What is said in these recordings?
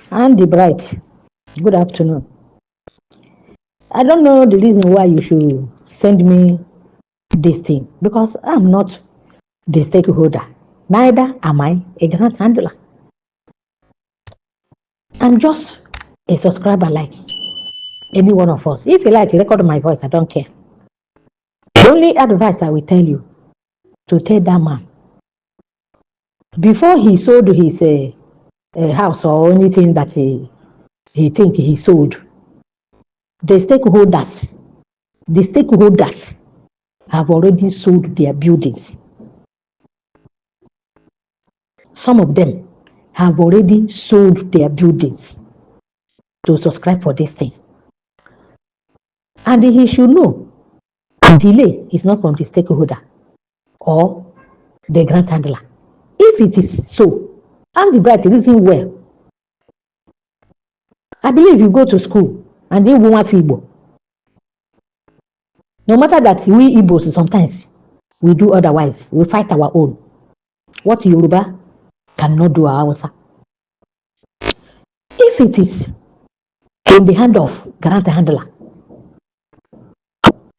And the bright. Good afternoon. I don't know the reason why you should send me this thing because I'm not the stakeholder. Neither am I a grant handler. I'm just a subscriber like any one of us. If you like, record my voice, I don't care. The only advice I will tell you to tell that man before he sold his house or anything that he think he sold, the stakeholders have already sold their buildings. Some of them have already sold their buildings to subscribe for this thing. And he should know delay is not from the stakeholder or the grant handler. If it is so, and the bright reason well, I believe you go to school and then we want Igbo. No matter that we Igbos sometimes we do otherwise, we fight our own. What Yoruba cannot do our Hausa. If it is in the hand of grant handler,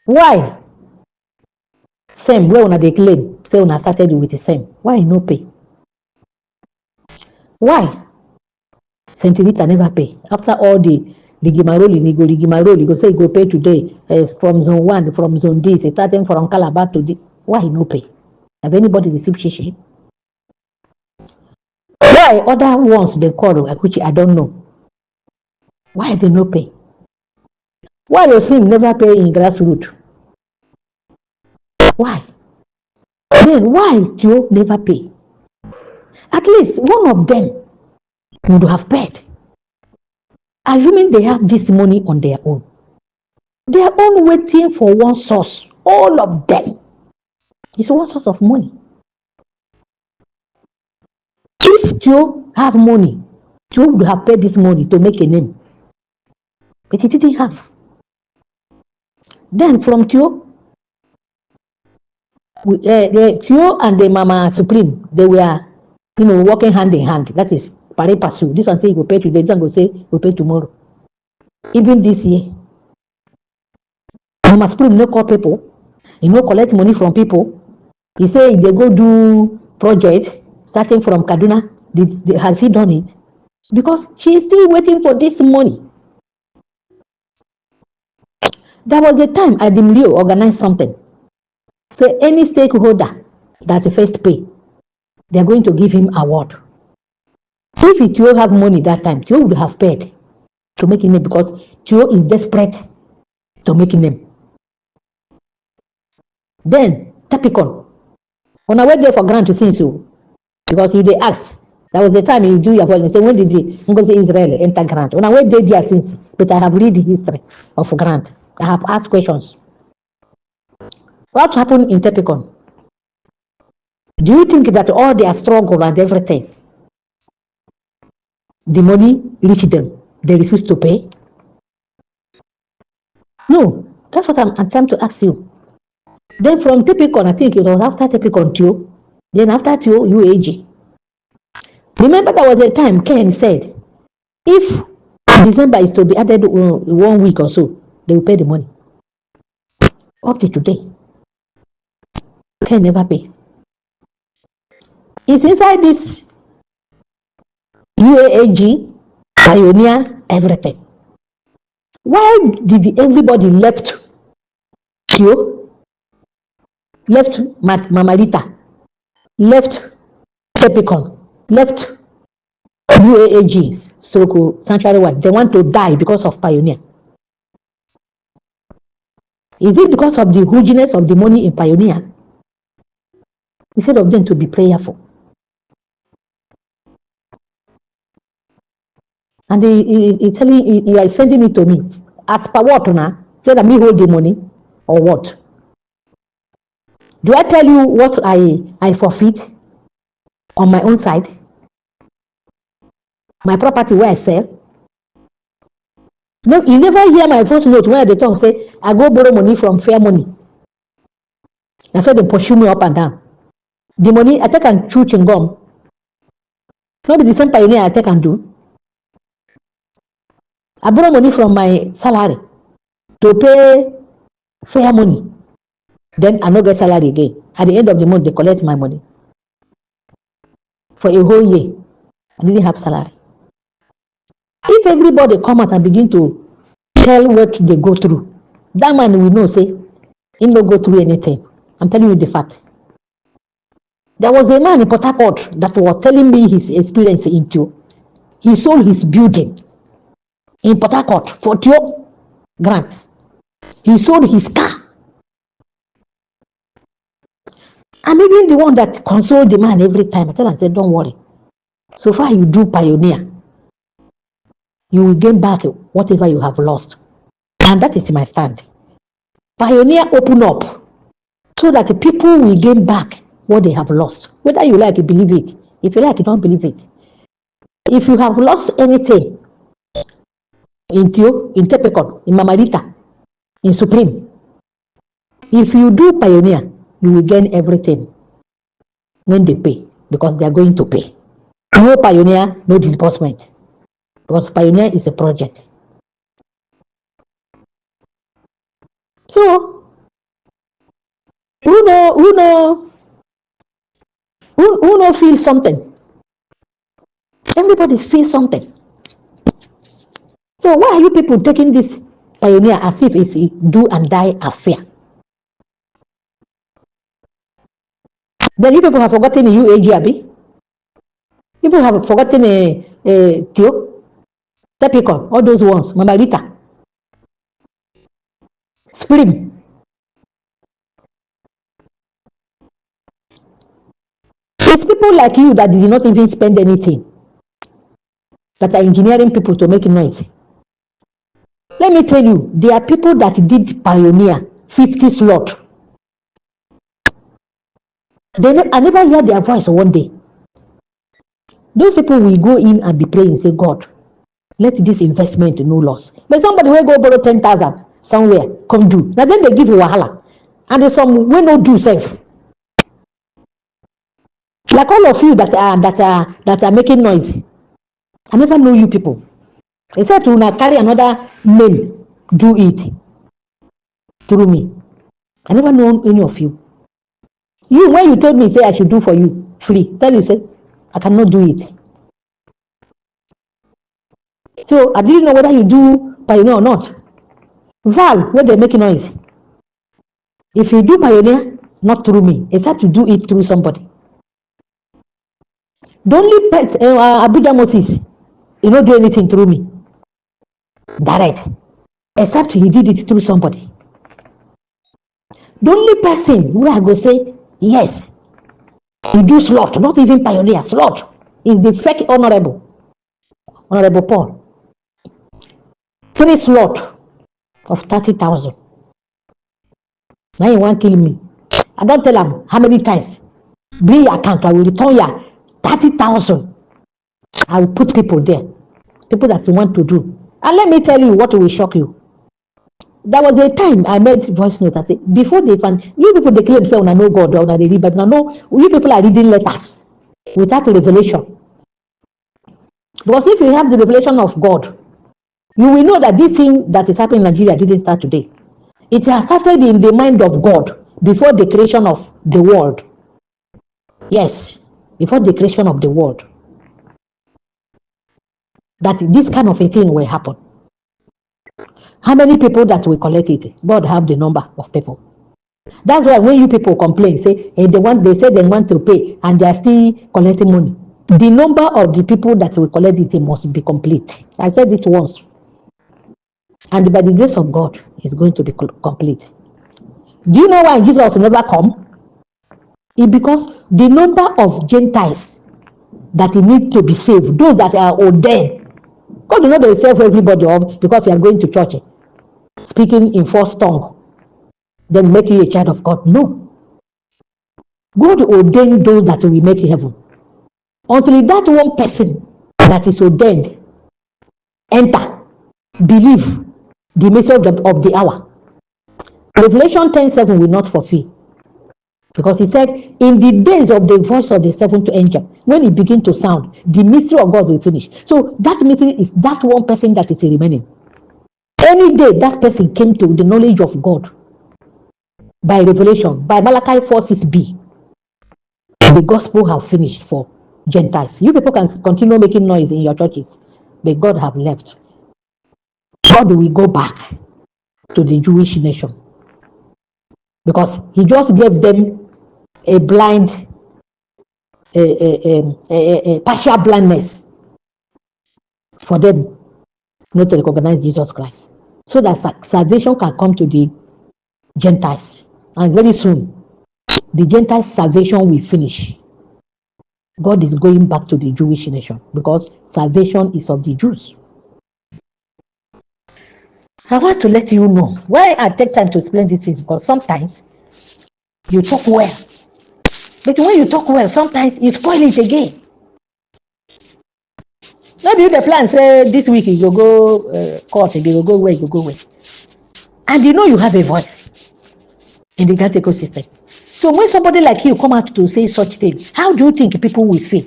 why same where una dey claim say una started with the same, why no pay? Why Saint Rita never pay after all the gimaroli, he go say he go pay today from zone 1, from zone this, starting from Calabar to the, why no pay? Have anybody received shishi? Why other ones they call which I don't know? Why they no pay? Why you see him never pay in grassroots? Why? Then why Joe never pay? At least one of them would have paid. Assuming they have this money on their own. They are all waiting for one source. All of them. It's one source of money. If Joe have money, Joe would have paid this money to make a name. But he didn't have. Then from Joe, Tio and the Mama Supreme, they were, working hand in hand. That is pari passu. This one say he will pay today, this one go say he will pay tomorrow. Even this year, Mama Supreme no call people, he no collect money from people. He say if they go do project starting from Kaduna, has he done it? Because she is still waiting for this money. There was a time Adimrio organized something. So any stakeholder that first pay, they are going to give him award. If Tio have money that time, Tio would have paid to make him name because Tio is desperate to make him name. Then Tapicon, on our way there for grant to sing so, because if they ask, that was the time you do your voice and say, when did Ngozi Israel enter grant? On our way there since, but I have read the history of grant. I have asked questions. What happened in Tapicon? Do you think that all their struggle and everything, the money reached them, they refused to pay? No, that's what I'm trying to ask you. Then from Tapicon, I think it was after Tapicon Tio, then after Tio, Uaag. Remember there was a time Ken said, if December is to be added 1 week or so, they will pay the money. Up to today, Ken never pay. It's inside this Uaag, Pioneer, everything. Why did everybody left Tio, left Mama Rita, left Tapicon, left Uaag, Stroke Sanctuary One? They want to die because of Pioneer. Is it because of the hugeness of the money in Pioneer? Instead of them to be prayerful. And he is sending it to me. As per what now? Say that me hold the money or what? Do I tell you what I forfeit on my own side? My property where I sell? No, you never hear my voice note when they talk say I go borrow money from Fair Money. That's why they pursue me up and down. The money I take and chew chewing gum. Not be the same Pioneer I take and do. I borrow money from my salary to pay fare money. Then I no get salary again. At the end of the month, they collect my money. For a whole year, I didn't have salary. If everybody come out and begin to tell what they go through, that man will know, say, he no go through anything. I'm telling you the fact. There was a man in Port Harcourt that was telling me his experience in Tio. He sold his building in Port Harcourt for Tio grant. He sold his car. I'm even the one that consoled the man every time. I tell him, I said, don't worry. So far you do pioneer, you will gain back whatever you have lost. And that is my stand. Pioneer open up so that the people will gain back what they have lost. Whether you like, you believe it. If you like, you don't believe it. If you have lost anything in Tio, in Tepecon, in Mamarita, in Supreme, if you do pioneer, you will gain everything when they pay, because they are going to pay. No pioneer, no disbursement, because pioneer is a project. So, who know feel something? Everybody feels something. So why are you people taking this pioneer as if it's a do and die affair? Then you people have forgotten the Uaag, Abi. People have forgotten Tio, Tepicon, all those ones, Mamarita, Spring. It's people like you that did not even spend anything, that are engineering people to make noise. Let me tell you, there are people that did pioneer 50 slot. I never hear their voice one day. Those people will go in and be praying, say, God, let this investment no loss. But somebody will go borrow 10,000 somewhere, come do. Now then they give you wahala. And there's some way no do safe. Like all of you that are making noise. I never know you people. Except when I carry another name, do it through me. I never know any of you. You, when you told me, say I should do for you free, tell you, say, I cannot do it. So I didn't know whether you do pioneer or not. Val, where they make noise. If you do pioneer, not through me, except to do it through somebody. The only person, Abuja Moses, he don't do anything through me. Direct. Except he did it through somebody. The only person where I go say, yes, he do slot, not even pioneer, slot, is the fake Honorable Paul. 3 slot of 30,000. Now you want to kill me. I don't tell him how many times. Bring your account, I will return you 30,000. I will put people there. People that you want to do. And let me tell you what will shock you. There was a time I made voice note. I said, before they find, you people they claim say, I know God, or they read, but no, you people are reading letters without revelation. Because if you have the revelation of God, you will know that this thing that is happening in Nigeria didn't start today. It has started in the mind of God before the creation of the world. Yes, before the creation of the world. That this kind of a thing will happen. How many people that will collect it? God have the number of people. That's why when you people complain, say they say they want to pay and they are still collecting money. The number of the people that will collect it must be complete. I said it once. And by the grace of God, it's going to be complete. Do you know why Jesus will never come? It's because the number of Gentiles that need to be saved, those that are ordained, God will not save everybody up because you are going to church, speaking in false tongue, then make you a child of God. No. God ordained those that will make heaven. Until that one person that is ordained enter, believe the message of the hour. Revelation 10:7 will not fulfill. Because he said, in the days of the voice of the seventh angel, when it begins to sound, the mystery of God will finish. So that mystery is that one person that is remaining. Any day that person came to the knowledge of God by revelation, by Malachi 4:6b, the gospel have finished for Gentiles. You people can continue making noise in your churches, but God have left. God will go back to the Jewish nation because he just gave them a blind, a partial blindness for them not to recognize Jesus Christ, so that salvation can come to the Gentiles. And very soon, the Gentiles' salvation will finish. God is going back to the Jewish nation because salvation is of the Jews. I want to let you know why I take time to explain this is because sometimes you talk well, but when you talk well, sometimes you spoil it again. Maybe the plan say this week you go court, you go where, you go where, and you know you have a voice in the Grant ecosystem. So when somebody like you come out to say such things, how do you think people will feel?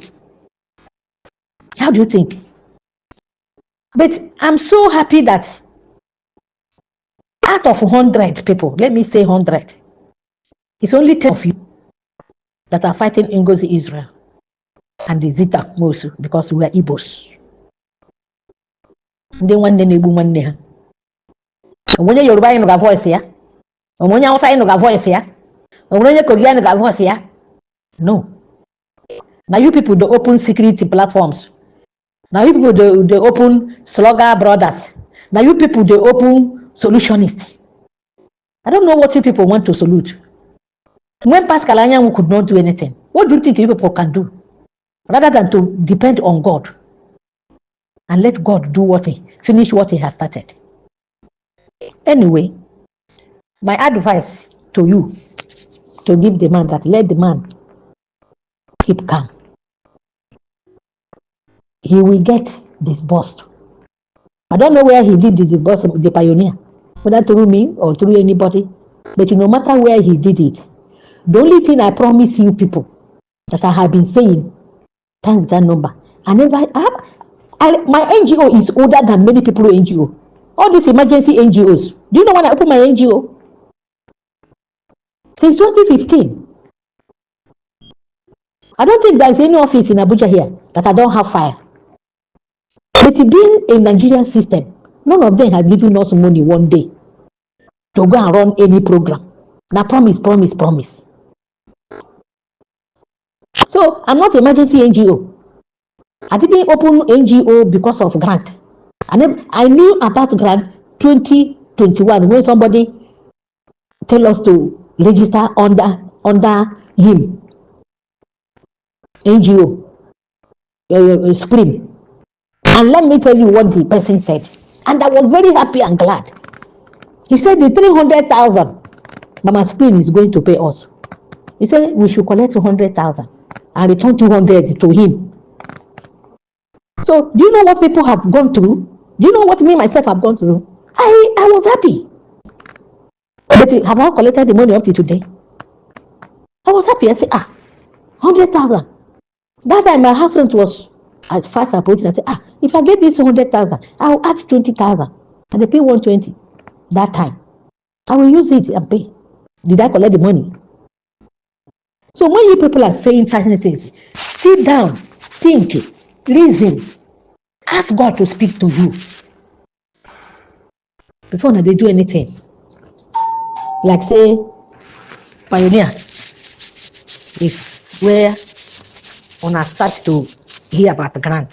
How do you think? But I'm so happy that out of 100 people, let me say 100, it's only 10 of you that are fighting Ngozi Israel and the Zita Mosu because we are Igbos. Ndị nwanne na-egbu nwanne ha. Onye Yoruba ịnụ ga voice ya. Onye Hausa ịnụ ga voice ya. Onye Korean ịnụ ga voice ya. No. Now you people the open security platforms. Now you people the open slugger brothers. Now you people the open solutionists. I don't know what you people want to salute. When Pascal Anyanwu could not do anything, what do you think you people can do? Rather than to depend on God and let God do finish what he has started. Anyway, my advice to you, to give the man that, let the man keep calm. He will get disbursed. I don't know where he did the disbursement, the pioneer, whether through me or through anybody, but no matter where he did it, the only thing I promise you people that I have been saying time with that number, my NGO is older than many people NGO. All these emergency NGOs. Do you know when I opened my NGO? Since 2015. I don't think there is any office in Abuja here that I don't have fire. But being a Nigerian system, none of them have given us money one day to go and run any program. Now promise. So I'm not emergency NGO. I didn't open NGO because of grant. I knew about grant 2021 when somebody tell us to register under him NGO Spring. And let me tell you what the person said. And I was very happy and glad. He said the 300,000 Mama Spring is going to pay us. He said we should collect 200,000 and return 200 to him. So do you know what people have gone through? Do you know what me myself have gone through? I was happy. But have I collected the money up to today? I was happy. I said, 100,000. That time my house rent was as fast approaching. I said, if I get this 100,000, I'll add 20,000 and they pay 120 that time. I will use it and pay. Did I collect the money? So when you people are saying certain things, sit down, think, reason, ask God to speak to you before they do anything. Like say, pioneer is where when I start to hear about the grant.